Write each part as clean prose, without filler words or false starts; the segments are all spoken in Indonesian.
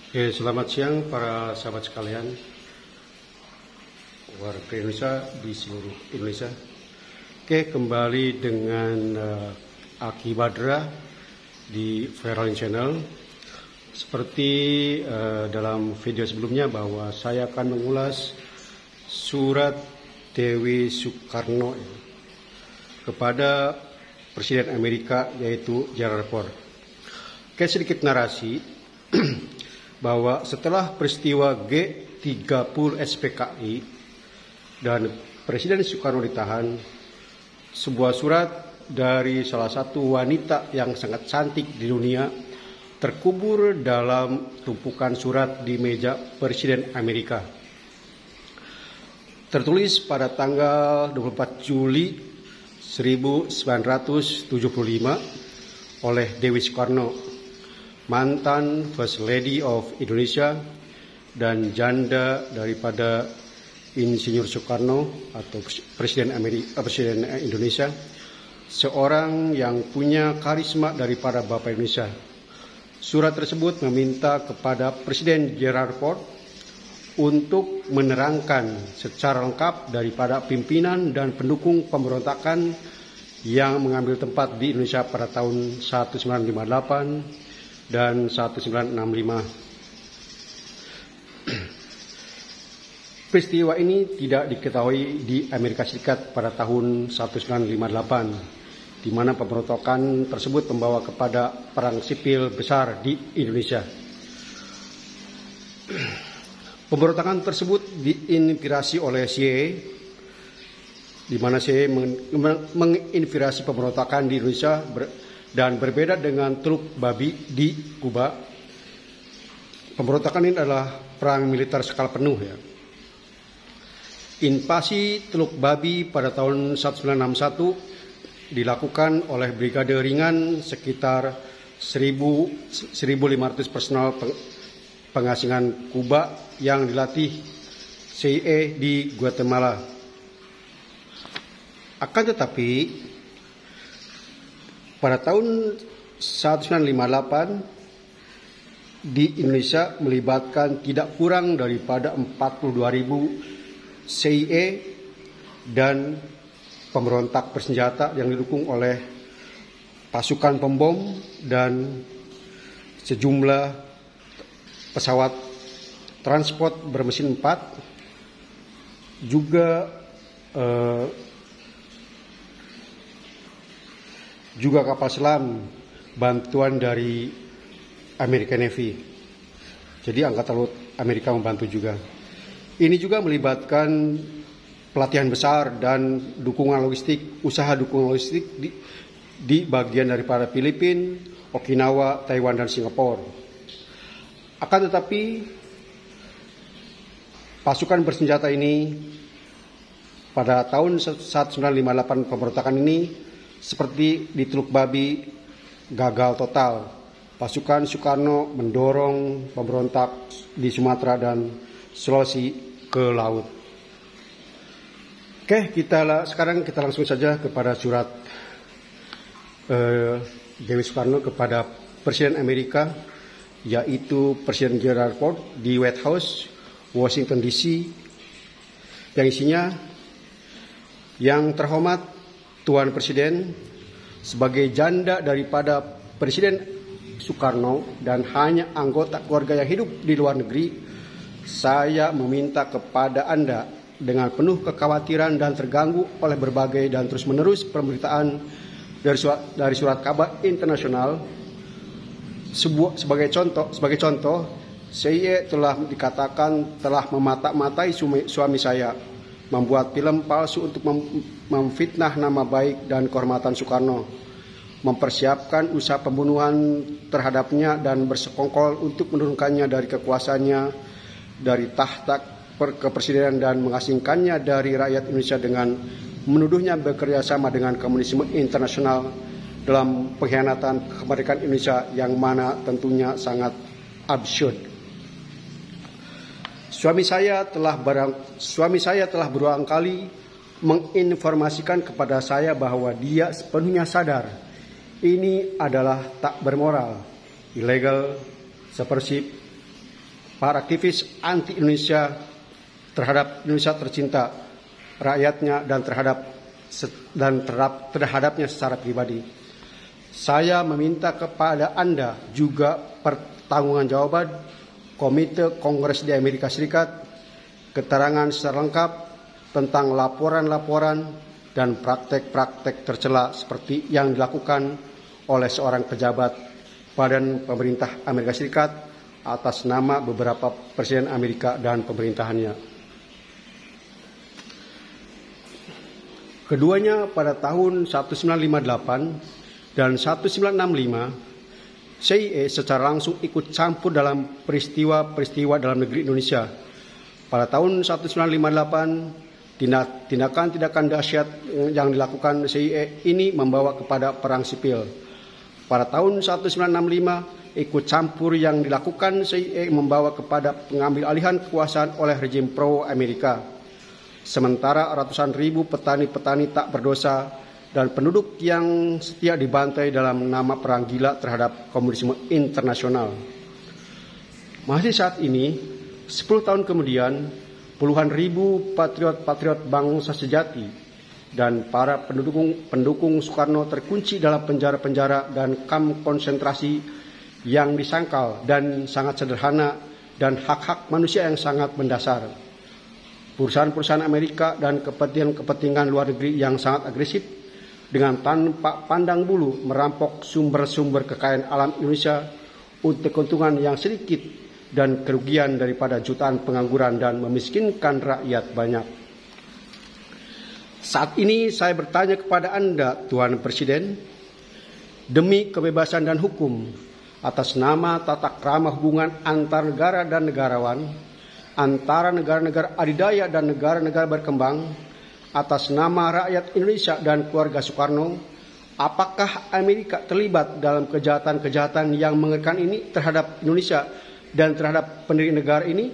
Oke, selamat siang para sahabat sekalian, warga Indonesia di seluruh Indonesia. Oke, kembali dengan Aki Badra di Viral Channel. Seperti dalam video sebelumnya bahwa saya akan mengulas surat Dewi Soekarno kepada Presiden Amerika yaitu Gerald Ford. Oke, sedikit narasi bahwa setelah peristiwa G30 SPKI dan Presiden Soekarno ditahan, sebuah surat dari salah satu wanita yang sangat cantik di dunia terkubur dalam tumpukan surat di meja Presiden Amerika. Tertulis pada tanggal 24 Juli 1975 oleh Dewi Soekarno, mantan First Lady of Indonesia dan janda daripada Insinyur Soekarno atau Presiden Indonesia, seorang yang punya karisma daripada Bapak Indonesia. Surat tersebut meminta kepada Presiden Gerald Ford untuk menerangkan secara lengkap daripada pimpinan dan pendukung pemberontakan yang mengambil tempat di Indonesia pada tahun 1958 dan 1965. Peristiwa ini tidak diketahui di Amerika Serikat pada tahun 1958, di mana pemberontakan tersebut membawa kepada perang sipil besar di Indonesia. Pemberontakan tersebut diinspirasi oleh CIA, di mana CIA menginspirasi pemberontakan di Indonesia dan berbeda dengan Teluk Babi di Kuba. Pemberontakan ini adalah perang militer skala penuh ya. Invasi Teluk Babi pada tahun 1961 dilakukan oleh Brigade Ringan sekitar 1.500 personal pengasingan Kuba yang dilatih CIA di Guatemala. Akan tetapi pada tahun 1958 di Indonesia melibatkan tidak kurang daripada 42.000 CIA dan pemberontak bersenjata yang didukung oleh pasukan pembom dan sejumlah pesawat transport bermesin 4, juga kapal selam bantuan dari American Navy. Jadi Angkatan Laut Amerika membantu juga. Ini juga melibatkan pelatihan besar dan dukungan logistik, usaha dukungan logistik di bagian daripada Filipina, Okinawa, Taiwan, dan Singapura. Akan tetapi pasukan bersenjata ini pada tahun 1958 pemberontakan ini seperti di Teluk Babi gagal total. Pasukan Soekarno mendorong pemberontak di Sumatera dan Sulawesi ke laut. Oke, sekarang kita langsung saja kepada surat Dewi Soekarno kepada Presiden Amerika, yaitu Presiden Gerald Ford di White House, Washington DC, yang isinya, yang terhormat Tuan Presiden, sebagai janda daripada Presiden Soekarno dan hanya anggota keluarga yang hidup di luar negeri, saya meminta kepada Anda dengan penuh kekhawatiran dan terganggu oleh berbagai dan terus-menerus pemberitaan dari surat kabar internasional. Sebagai contoh, saya telah dikatakan telah memata-matai suami saya, membuat film palsu untuk memfitnah nama baik dan kehormatan Soekarno, mempersiapkan usaha pembunuhan terhadapnya dan bersekongkol untuk menurunkannya dari kekuasaannya dari tahta kepresidenan dan mengasingkannya dari rakyat Indonesia dengan menuduhnya bekerja sama dengan komunisme internasional dalam pengkhianatan kemerdekaan Indonesia yang mana tentunya sangat absurd. Suami saya telah berulang kali menginformasikan kepada saya bahwa dia sepenuhnya sadar ini adalah tak bermoral, illegal, subversive, para aktivis anti-Indonesia terhadap Indonesia tercinta, rakyatnya dan terhadapnya secara pribadi. Saya meminta kepada Anda juga pertanggungjawaban Komite Kongres di Amerika Serikat, keterangan secara lengkap tentang laporan-laporan dan praktek-praktek tercela seperti yang dilakukan oleh seorang pejabat Badan Pemerintah Amerika Serikat atas nama beberapa Presiden Amerika dan pemerintahannya. Keduanya pada tahun 1958 dan 1965, CIA secara langsung ikut campur dalam peristiwa-peristiwa dalam negeri Indonesia. Pada tahun 1958, tindakan-tindakan dahsyat yang dilakukan CIA ini membawa kepada perang sipil. Pada tahun 1965, ikut campur yang dilakukan CIA membawa kepada pengambil alihan kekuasaan oleh rejim pro-Amerika. Sementara ratusan ribu petani-petani tak berdosa dan penduduk yang setia dibantai dalam nama perang gila terhadap komunisme internasional. Masih saat ini, 10 tahun kemudian, puluhan ribu patriot-patriot bangsa sejati dan para pendukung Soekarno terkunci dalam penjara-penjara dan kamp konsentrasi yang disangkal dan sangat sederhana dan hak-hak manusia yang sangat mendasar. Perusahaan-perusahaan Amerika dan kepentingan luar negeri yang sangat agresif dengan tanpa pandang bulu merampok sumber-sumber kekayaan alam Indonesia untuk keuntungan yang sedikit dan kerugian daripada jutaan pengangguran dan memiskinkan rakyat banyak. Saat ini saya bertanya kepada Anda, Tuan Presiden, demi kebebasan dan hukum, atas nama tata krama hubungan antar negara dan negarawan, antara negara-negara adidaya dan negara-negara berkembang, atas nama rakyat Indonesia dan keluarga Soekarno, apakah Amerika terlibat dalam kejahatan-kejahatan yang mengerikan ini terhadap Indonesia dan terhadap pendiri negara ini?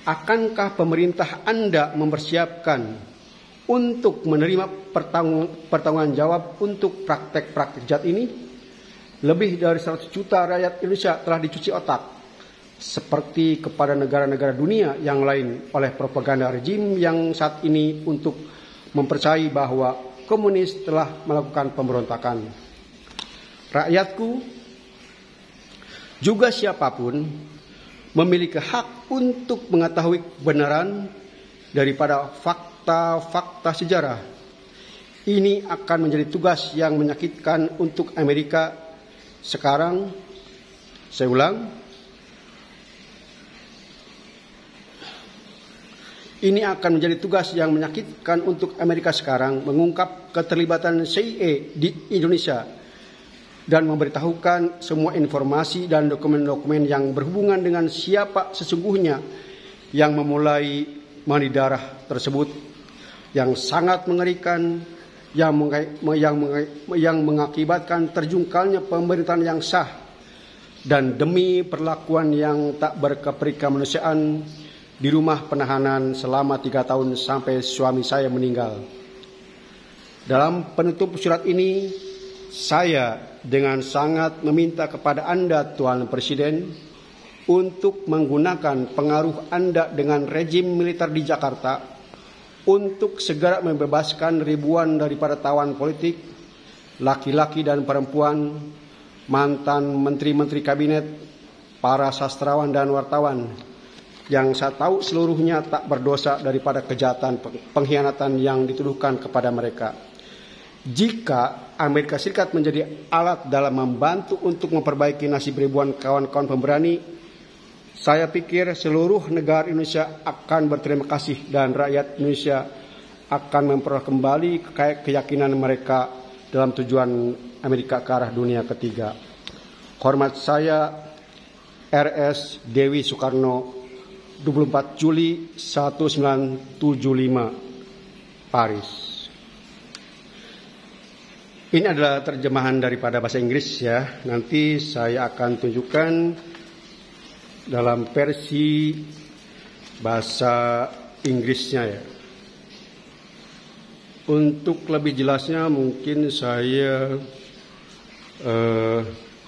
Akankah pemerintah Anda mempersiapkan untuk menerima pertanggungan jawab untuk praktek-praktek jahat ini? Lebih dari 100 juta rakyat Indonesia telah dicuci otak, seperti kepada negara-negara dunia yang lain oleh propaganda rejim yang saat ini untuk mempercayai bahwa komunis telah melakukan pemberontakan. Rakyatku, juga siapapun, memiliki hak untuk mengetahui kebenaran daripada fakta-fakta sejarah. Ini akan menjadi tugas yang menyakitkan untuk Amerika sekarang. Saya ulang, ini akan menjadi tugas yang menyakitkan untuk Amerika sekarang mengungkap keterlibatan CIA di Indonesia dan memberitahukan semua informasi dan dokumen-dokumen yang berhubungan dengan siapa sesungguhnya yang memulai mandi darah tersebut, yang sangat mengerikan, yang mengakibatkan terjungkalnya pemerintahan yang sah dan demi perlakuan yang tak berkemanusiaan di rumah penahanan selama 3 tahun sampai suami saya meninggal. Dalam penutup surat ini, saya dengan sangat meminta kepada Anda, Tuan Presiden, untuk menggunakan pengaruh Anda dengan rejim militer di Jakarta untuk segera membebaskan ribuan daripada tawanan politik, laki-laki dan perempuan, mantan menteri-menteri kabinet, para sastrawan dan wartawan yang saya tahu seluruhnya tak berdosa daripada kejahatan pengkhianatan yang dituduhkan kepada mereka. Jika Amerika Serikat menjadi alat dalam membantu untuk memperbaiki nasib ribuan kawan-kawan pemberani, saya pikir seluruh negara Indonesia akan berterima kasih dan rakyat Indonesia akan memperoleh kembali keyakinan mereka dalam tujuan Amerika ke arah dunia ketiga. Hormat saya, RS Dewi Soekarno, 24 Juli 1975, Paris. Ini adalah terjemahan daripada bahasa Inggris ya. Nanti saya akan tunjukkan dalam versi bahasa Inggrisnya ya. Untuk lebih jelasnya mungkin saya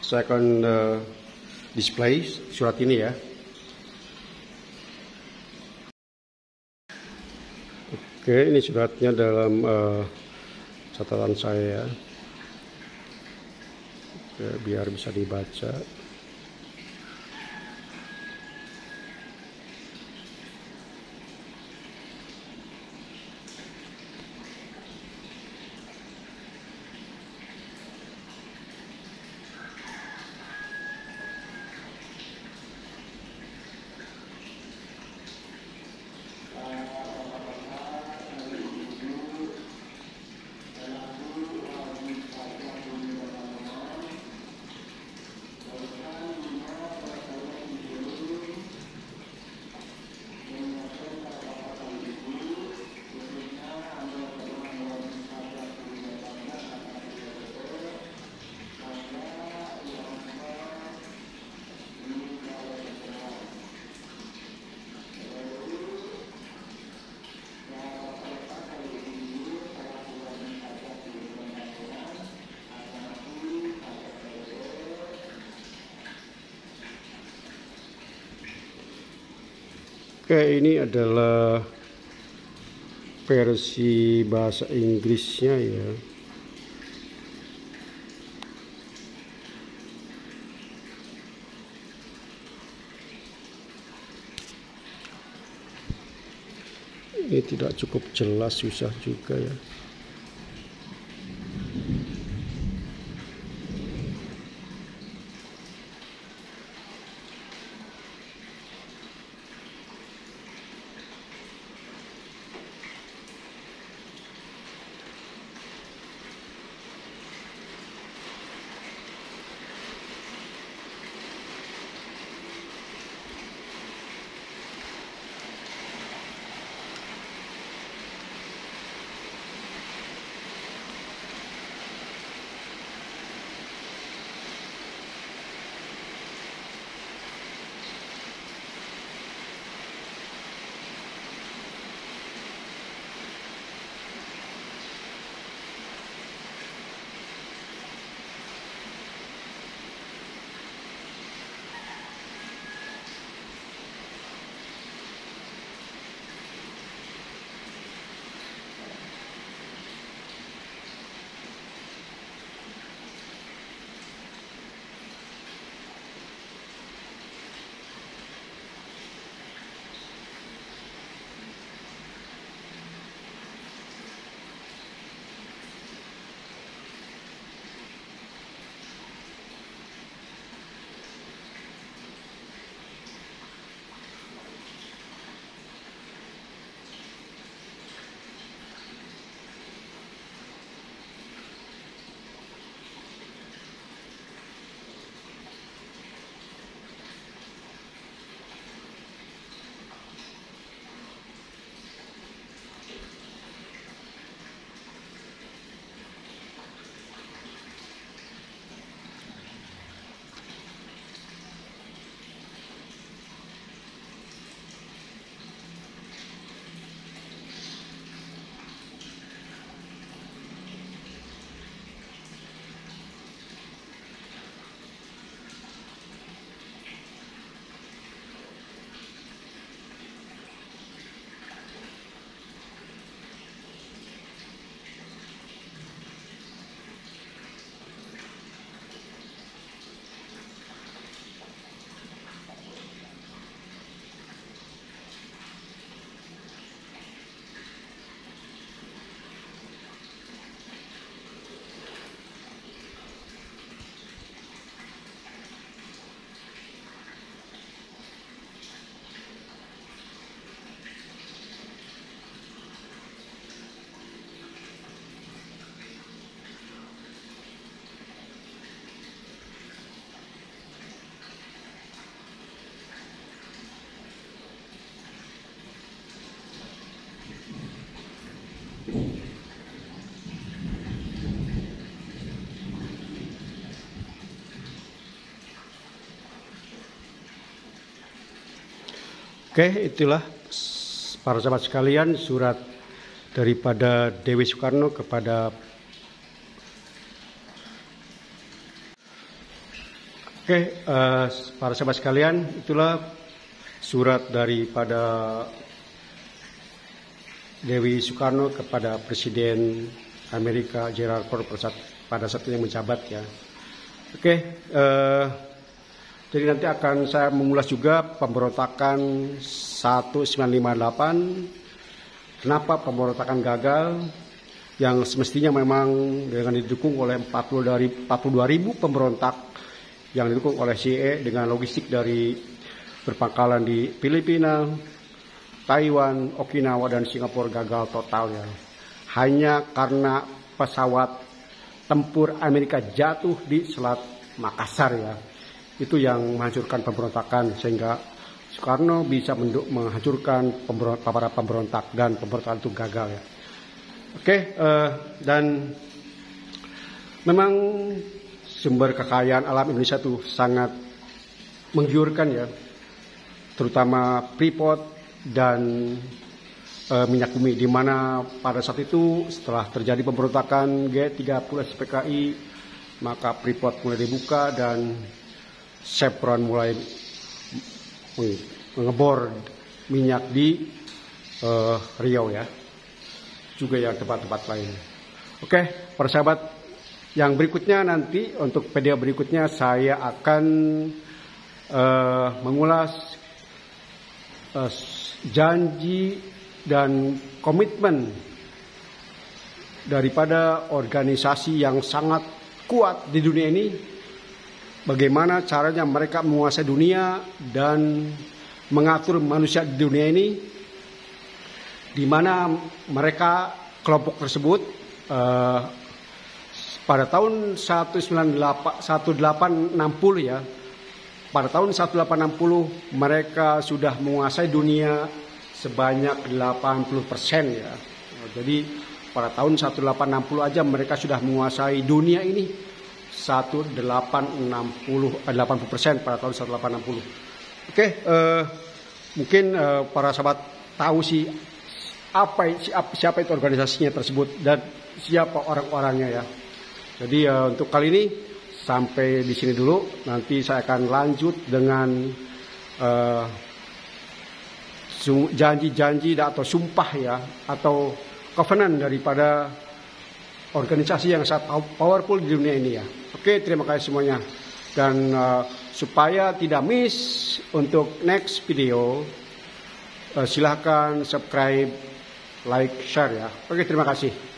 akan display surat ini ya. Oke, ini suratnya dalam catatan saya. Oke, biar bisa dibaca. Oke, ini adalah versi bahasa Inggrisnya ya. Ini tidak cukup jelas, susah juga ya. Oke, itulah para sahabat sekalian surat daripada Dewi Soekarno kepada para sahabat sekalian, itulah surat daripada Dewi Soekarno kepada Presiden Amerika Gerald Ford pada saat yang menjabat ya. Oke, jadi nanti akan saya mengulas juga pemberontakan 1958. Kenapa pemberontakan gagal? Yang semestinya memang dengan didukung oleh 42.000 pemberontak yang didukung oleh CIA dengan logistik dari berpangkalan di Filipina, Taiwan, Okinawa, dan Singapura gagal total ya. Hanya karena pesawat tempur Amerika jatuh di Selat Makassar ya. Itu yang menghancurkan pemberontakan sehingga Soekarno bisa menghancurkan para pemberontak dan pemberontakan itu gagal ya. Oke, dan memang sumber kekayaan alam Indonesia itu sangat menggiurkan ya, terutama Freeport dan minyak bumi, di mana pada saat itu setelah terjadi pemberontakan G30 SPKI, maka Freeport mulai dibuka dan Chevron mulai mengebor minyak di Riau ya, juga yang tempat-tempat lain. Oke, para sahabat, yang berikutnya nanti untuk video berikutnya saya akan mengulas janji dan komitmen daripada organisasi yang sangat kuat di dunia ini, bagaimana caranya mereka menguasai dunia dan mengatur manusia di dunia ini, di mana mereka kelompok tersebut pada tahun 1860 ya, pada tahun 1860 mereka sudah menguasai dunia sebanyak 80% ya. Jadi pada tahun 1860 aja mereka sudah menguasai dunia ini 80% pada tahun 1860. Oke, mungkin para sahabat tahu sih siapa itu organisasinya tersebut dan siapa orang-orangnya ya. Jadi untuk kali ini sampai di sini dulu. Nanti saya akan lanjut dengan janji-janji atau sumpah ya, atau covenant daripada organisasi yang sangat powerful di dunia ini ya. Oke, terima kasih semuanya. Dan supaya tidak miss untuk next video, silahkan subscribe, like, share ya. Oke, terima kasih.